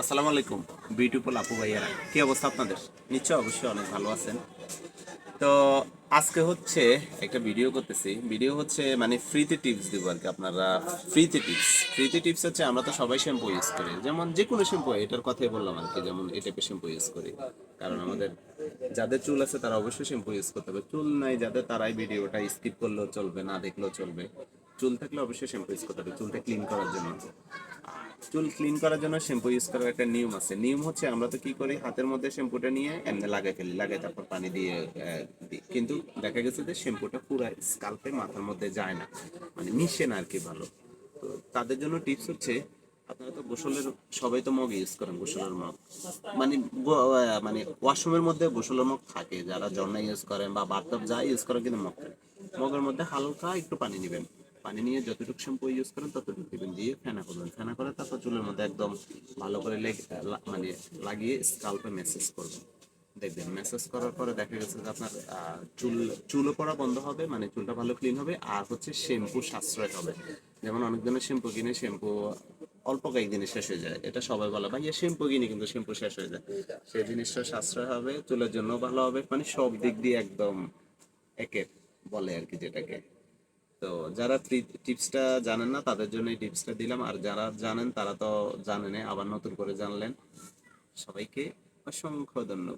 আসসালামু আলাইকুম বিউটিফুল আপু ভাইয়ারা, কি অবস্থা আপনাদের? নিশ্চয় অবশ্যই অনেক ভালো আছেন। তো আজকে হচ্ছে একটা ভিডিও করতেছি। ভিডিও হচ্ছে মানে ফ্রিতে টিপস দিব আর কি। আপনারা ফ্রিতে টিপস হচ্ছে, আমরা তো সবাই শ্যাম্পু ইউজ করি, যেমন যে কোনো শ্যাম্পু, এটার কথাই বললাম আর কি, যেমন এই টাইপের শ্যাম্পু ইউজ করি। কারণ আমাদের যাদের চুল আছে তারা অবশ্যই শ্যাম্পু ইউজ করতে হবে, চুল নাই যাদের তারাই ভিডিওটা স্কিপ করলেও চলবে, না দেখলেও চলবে। চুল থাকলে অবশ্যই শ্যাম্পু ইউজ করতে হবে চুলটা ক্লিন করার জন্য। চুল ক্লিন করার জন্য শ্যাম্পু ইউজ করার একটা নিয়ম আছে। নিয়ম হচ্ছে, আমরা তো কি করি, হাতের মধ্যে শ্যাম্পুটা নিয়ে এমনি লাগাই ফেলি, লাগাই তারপর পানি দিয়ে দিই। কিন্তু দেখা গেছে যে শ্যাম্পুটা পুরো স্কাল্পে মাথার মধ্যে যায় না, মানে মিশে না আর কি ভালো। তো তাদের জন্য টিপস হচ্ছে, আপনারা তো গোসলের সবাই তো মগ ইউজ করেন, গোসলের মগ মানে মানে ওয়াশরুমের মধ্যে গোসলের মগ থাকে, যারা ঝর্ণা ইউজ করেন বা বাথটব যা ইউজ করেন, কিন্তু মগ থাকে। মগের মধ্যে হালকা একটু পানি নেবেন, পানি নিয়ে যতটুকু শ্যাম্পু ইউজ করেন ততটুকু দিবেন, দিয়ে ফেনা করবেন, ফেনা করে তারপর চুলের মধ্যে একদম ভালো করে মানে লাগিয়ে স্কাল্পে ম্যাসেজ করবেন। দেখবেন ম্যাসেজ করার পরে দেখা গেছে যে আপনার চুলও পড়া বন্ধ হবে, মানে চুলটা ভালো ক্লিন হবে, আর হচ্ছে শ্যাম্পু সাশ্রয় হবে। যেমন অনেক ধরনের শ্যাম্পু কিনে শ্যাম্পু অল্প কয়েকদিনে শেষ হয়ে যায়, এটা সবাই বলে ভাই শ্যাম্পু কিনি কিন্তু শ্যাম্পু শেষ হয়ে যায়। সেই জিনিসটা সাশ্রয় হবে, চুলের জন্য ভালো হবে, মানে সব দিক দিয়ে একদম একে বলে আর কি যেটাকে। তো যারা টিপসটা জানেন না তাদের জন্য এই টিপসটা দিলাম, আর যারা জানেন তারা তো জানেন, আবার নতুন করে জানলেন। সবাইকে অসংখ্য ধন্যবাদ।